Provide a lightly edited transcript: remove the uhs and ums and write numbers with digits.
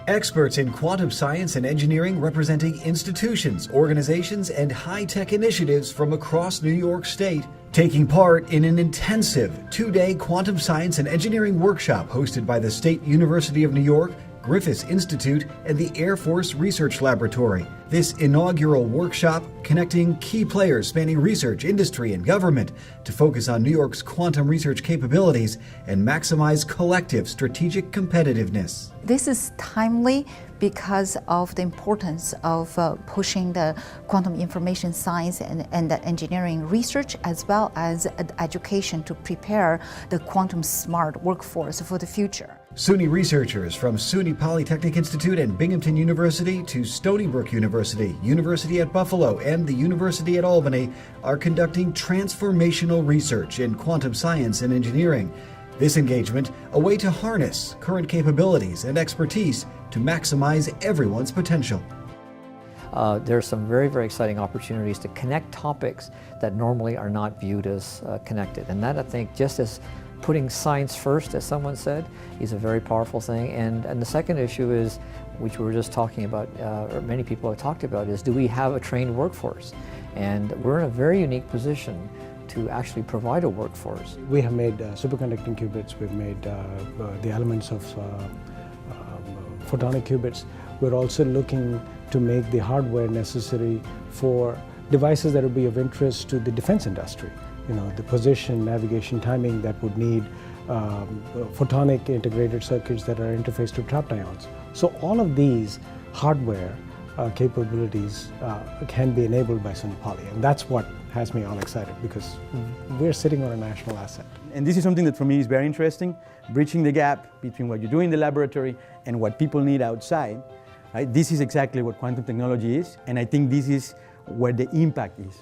Experts in quantum science and engineering representing institutions, organizations, and high-tech initiatives from across New York State taking part in an intensive two-day quantum science and engineering workshop hosted by the State University of New York, Griffiss Institute, and the Air Force Research Laboratory. This inaugural workshop connecting key players spanning research, industry, and government to focus on New York's quantum research capabilities and maximize collective strategic competitiveness. This is timely because of the importance of pushing the quantum information science and the engineering research, as well as education to prepare the quantum smart workforce for the future. SUNY researchers from SUNY Polytechnic Institute and Binghamton University to Stony Brook University, University at Buffalo, and the University at Albany are conducting transformational research in quantum science and engineering. This engagement, a way to harness current capabilities and expertise to maximize everyone's potential. There are some very, very exciting opportunities to connect topics that normally are not viewed as connected. And that, I think, just as putting science first, as someone said, is a very powerful thing. And the second issue is, which we were just talking about, or many people have talked about, is do we have a trained workforce? And we're in a very unique position to actually provide a workforce. We have made superconducting qubits, we've made the elements of photonic qubits. We're also looking to make the hardware necessary for devices that will be of interest to the defense industry. You know, the position, navigation, timing that would need photonic integrated circuits that are interfaced to trapped ions. So all of these hardware capabilities can be enabled by SUNY Poly, and that's what has me all excited, because we're sitting on a national asset. And this is something that for me is very interesting, bridging the gap between what you do in the laboratory and what people need outside. Right? This is exactly what quantum technology is, and I think this is where the impact is.